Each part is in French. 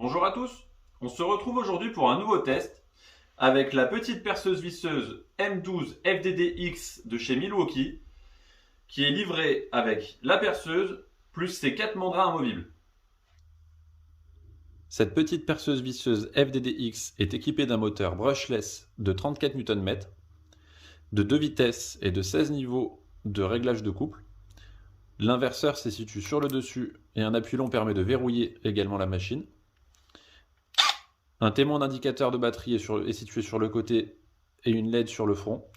Bonjour à tous, on se retrouve aujourd'hui pour un nouveau test avec la petite perceuse visseuse M12 FDDX de chez Milwaukee qui est livrée avec la perceuse plus ses 4 mandrins amovibles. Cette petite perceuse visseuse FDDX est équipée d'un moteur brushless de 34 Nm, de 2 vitesses et de 16 niveaux de réglage de couple. L'inverseur se situe sur le dessus et un appui long permet de verrouiller également la machine. Un témoin d'indicateur de batterie est situé sur le côté et une LED sur le front.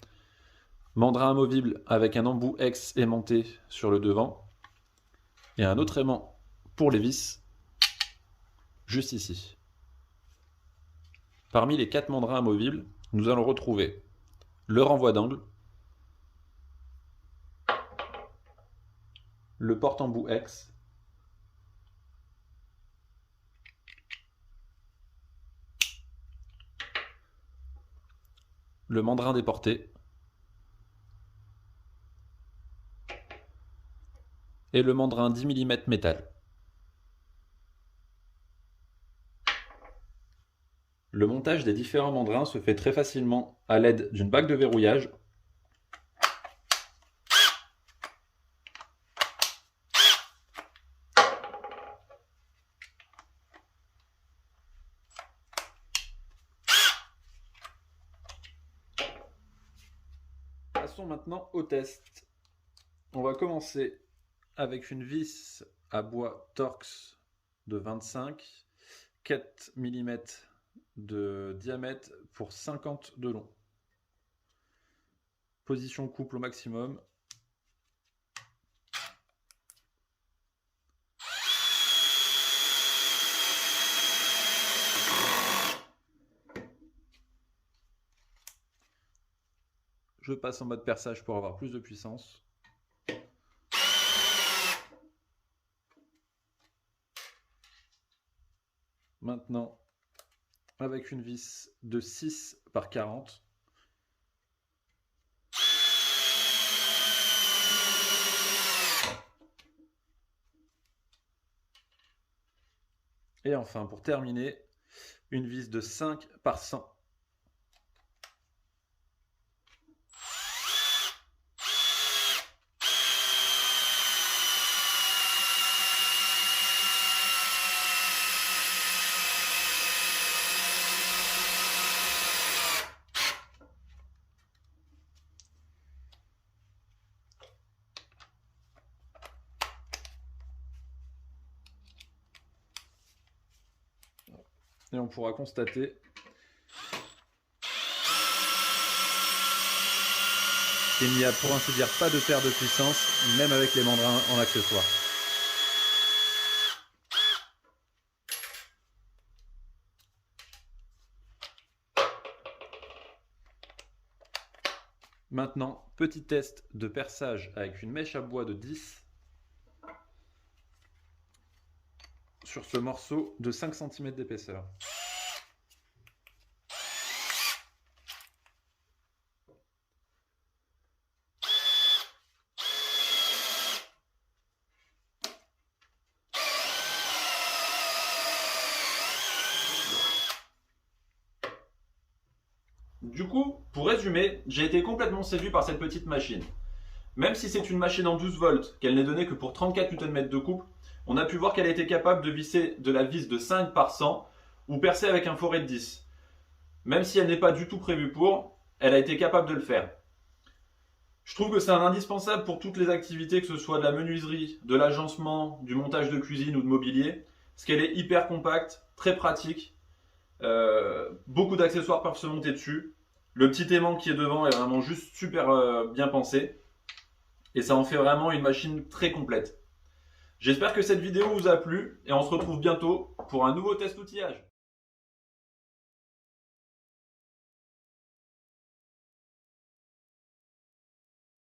Mandrin amovible avec un embout X aimanté sur le devant. Et un autre aimant pour les vis, juste ici. Parmi les 4 mandrins amovibles, nous allons retrouver le renvoi d'angle, le porte-embout X, le mandrin déporté et le mandrin 10 mm métal. Le montage des différents mandrins se fait très facilement à l'aide d'une bague de verrouillage, Passons maintenant au test. On va commencer avec une vis à bois Torx de 25, 4 mm de diamètre pour 50 de long. Position couple au maximum. Je passe en mode perçage pour avoir plus de puissance. Maintenant, avec une vis de 6 par 40. Et enfin, pour terminer, une vis de 5 par 100. Et on pourra constater qu'il n'y a pour ainsi dire pas de perte de puissance, même avec les mandrins en accessoire. Maintenant, petit test de perçage avec une mèche à bois de 10 sur ce morceau de 5 cm d'épaisseur. Du coup, pour résumer, j'ai été complètement séduit par cette petite machine. Même si c'est une machine en 12 volts, qu'elle n'est donnée que pour 34 Nm de couple, on a pu voir qu'elle était capable de visser de la vis de 5 par 100 ou percer avec un forêt de 10. Même si elle n'est pas du tout prévue pour, elle a été capable de le faire. Je trouve que c'est un indispensable pour toutes les activités, que ce soit de la menuiserie, de l'agencement, du montage de cuisine ou de mobilier, parce qu'elle est hyper compacte, très pratique. Beaucoup d'accessoires peuvent se monter dessus. Le petit aimant qui est devant est vraiment juste super bien pensé. Et ça en fait vraiment une machine très complète. J'espère que cette vidéo vous a plu et on se retrouve bientôt pour un nouveau test outillage.